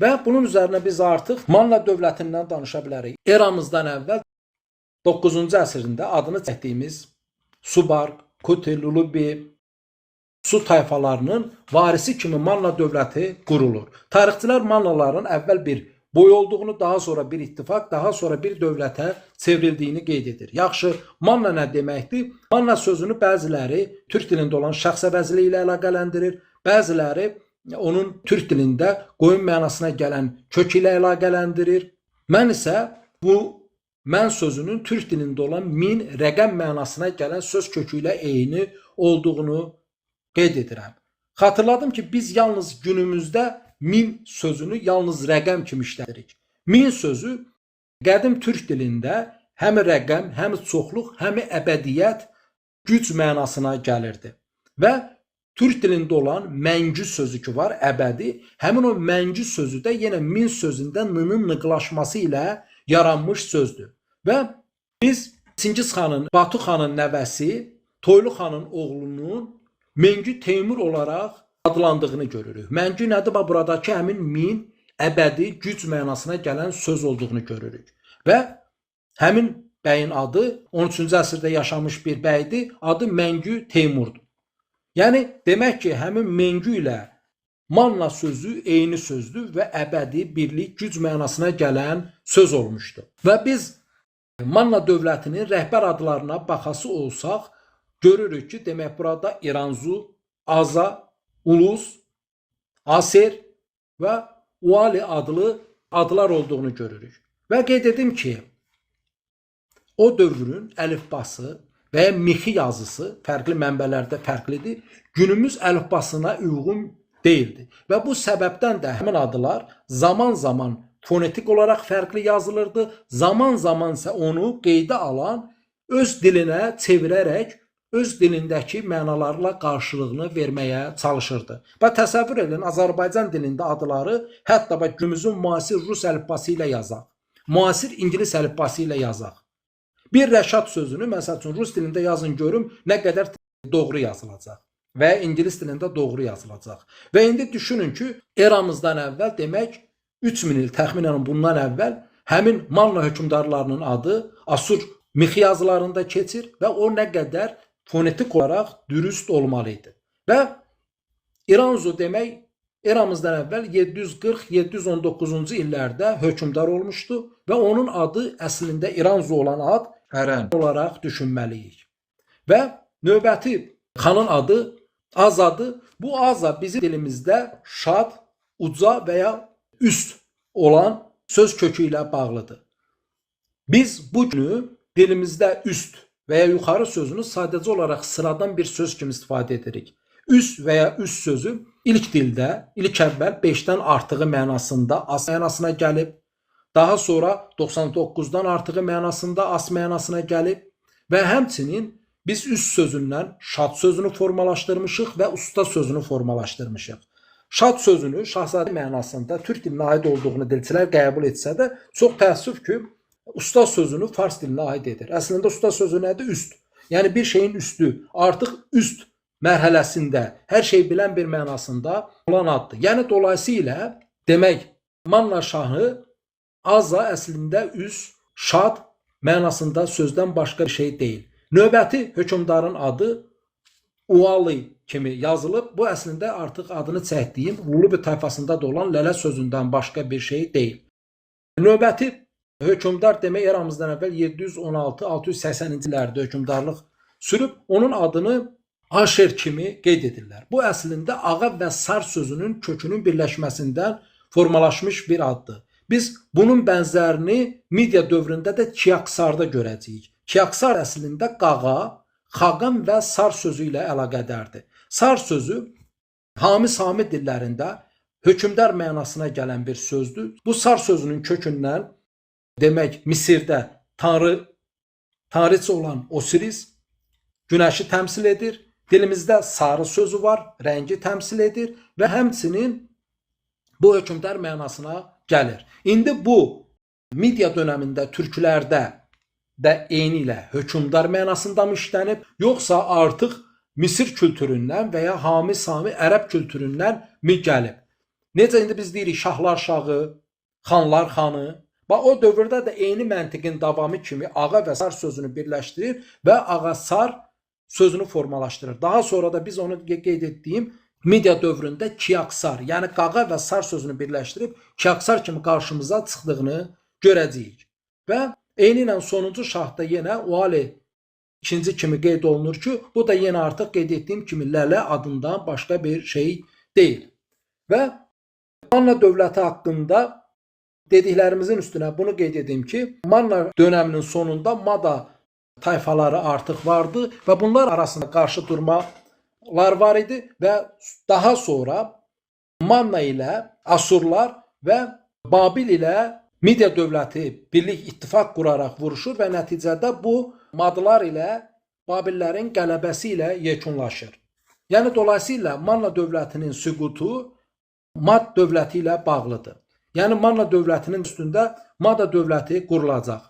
Və bunun üzərinə biz artıq Manna dövlətindən danışa bilərik. Eramızdan əvvəl 9-cu əsrində adını çəkdiyimiz Subarq, Kuti, Lulubi, Su tayfalarının varisi kimi Manna dövləti qurulur. Tarixçilər Mannaların əvvəl bir boy olduğunu, daha sonra bir ittifaq, daha sonra bir dövlətə çevrildiyini qeyd edir. Yaxşı, Manna nə deməkdir? Manna sözünü bəziləri türk dilində olan şəxs əvəzliyi ilə əlaqələndirir, bəziləri onun türk dilində qoyun mənasına gələn kök ilə əlaqələndirir. Mən isə bu mən sözünün türk dilində olan min rəqəm mənasına gələn söz kökü ilə eyni olduğunu qeyd edirəm. Xatırladım ki, biz yalnız günümüzdə min sözünü yalnız rəqəm kimi işlədirik. Min sözü qədim türk dilində həm rəqəm, həm çoxluq, həm əbədiyyət, güc mənasına gəlirdi. Və türk dilində olan məngü sözü ki var, əbədi, həmin o məngü sözü də yenə min sözündə n-nın nıqlaşması ilə yaranmış sözdür. Və biz Çingiz xanın, Batu xanın nəvəsi, Toylu xanın oğlunun Məngü Teymur olaraq adlandığını görürük. Məngü nədir? Buradakı həmin min, əbədi, güc mənasına gələn söz olduğunu görürük. Və həmin bəyin adı 13-cü əsrdə yaşamış bir bəydir. Adı Məngü Teymurdur. Yəni, demək ki, həmin Məngü ilə Manna sözü eyni sözdür və əbədi, birlik, güc mənasına gələn söz olmuşdur. Və biz Manna dövlətinin rəhbər adlarına baxası olsaq, görürük ki, demək burada İranzu, Aza, Ulus, Aser və Uali adlı adlar olduğunu görürük. Və qeyd edim ki, o dövrün əlifbası və ya mixi yazısı fərqli mənbələrdə fərqlidir. Günümüz əlifbasına uyğun deyildi. Və bu səbəbdən də həmin adlar zaman-zaman fonetik olaraq fərqli yazılırdı. Zaman-zaman isə onu qeydə alan öz dilinə çevirərək öz dilindəki mənalarla qarşılığını verməyə çalışırdı. Və təsəvvür edin, Azərbaycan dilində adları hətta günümüzün müasir rus əlifbası ilə yazaq, müasir ingilis əlifbası ilə yazaq. Bir Rəşad sözünü, məsəl üçün, rus dilində yazın görüm, nə qədər doğru yazılacaq və ingilis dilində doğru yazılacaq. Və indi düşünün ki, eramızdan əvvəl, demək, 3000 il təxminən bundan əvvəl həmin Manna hökmdarlarının adı Asur mixi yazılarında keçir və o nə qədər fonetik olaraq dürüst olmalıydı. Və İranzu demək, eramızdan əvvəl 740-719-cu illərdə hökmdar olmuşdu və onun adı əslində İranzu olan ad Hərən olaraq düşünməliyik. Və növbəti xanın adı Azadır. Bu Aza bizim dilimizdə şad, uca və ya üst olan söz kökü ilə bağlıdır. Biz bu günü dilimizdə üst və ya yuxarı sözünü sadəcə olaraq sıradan bir söz kimi istifadə edirik. Üst və ya üst sözü ilk dildə, ilk əvvəl 5-dən artığı mənasında as mənasına gəlib, daha sonra 99-dan artığı mənasında as mənasına gəlib və həmçinin biz üst sözündən şad sözünü formalaşdırmışıq və usta sözünü formalaşdırmışıq. Şad sözünü şahzadə mənasında türk dilinə aid olduğunu dilçilər qəbul etsə də, çox təəssüf ki, usta sözünü fars dilinə aid edir. Əslində usta sözü nədir? Üst. Yəni bir şeyin üstü, artıq üst mərhələsində, hər şey bilən bir mənasında olan addır. Yəni dolayısıyla demək, Manna şahı Aza əslində üst, şad mənasında sözdən başqa bir şey deyil. Növbəti hökmdarın adı Uali kimi yazılıb. Bu əslində artıq adını çəkdiyim Lulubi tayfasında da olan lələ sözündən başqa bir şey deyil. Növbəti hökmdar demək eramızdan əvvəl 716-680-ci illərdə hökmdarlıq sürüb, onun adını Aşer kimi qeyd edirlər. Bu əslində ağa və sar sözünün kökünün birləşməsindən formalaşmış bir addır. Biz bunun bənzərini Midiya dövründə də Kiaksarda görəcəyik. Kiaksar əslində qağa, xaqan və sar sözü ilə əlaqədardır. Sar sözü Hami-Sami dillərində hökmdar mənasına gələn bir sözdür. Bu sar sözünün kökündən demək Misirdə tanrıçı olan Osiris günəşi təmsil edir. Dilimizdə sarı sözü var, rəngi təmsil edir və həmçinin bu hökmdar mənasına gəlir. İndi bu Midiya dönəmində türklərdə də eyni ilə hökmdar mənasında mı işlənib, yoxsa artıq Misir kültüründən və ya Hami-Sami ərəb kültüründən mi gəlib? Necə indi biz deyirik şahlar şahı, xanlar xanı. Bax o dövrdə də eyni məntiqin davamı kimi ağa və sar sözünü birləşdirir və ağa sar sözünü formalaşdırır. Daha sonra da biz onu qeyd etdiyim Midiya dövründə kiaksar, yəni qağa və sar sözünü birləşdirib kiaksar kimi qarşımıza çıxdığını görəcəyik. Və eyni ilə sonuncu şahda yenə Uali ikinci kimi qeyd olunur ki, bu da yenə artıq qeyd etdiyim kimi Lələ adından başqa bir şey deyil. Və Manna dövləti haqqında dediklərimizin üstünə bunu qeyd edeyim ki, Manna dönəminin sonunda Mada tayfaları artıq vardı və bunlar arasında qarşı durmalar var idi və daha sonra Manna ilə Asurlar və Babil ilə Midiya dövləti birlik ittifaq quraraq vuruşur və nəticədə bu Madlar ilə Babillərin qələbəsi ilə yekunlaşır. Yəni dolayısıyla Manna dövlətinin süqutu Mad dövləti ilə bağlıdır. Yəni Manna dövlətinin üstündə Mada dövləti qurulacaq.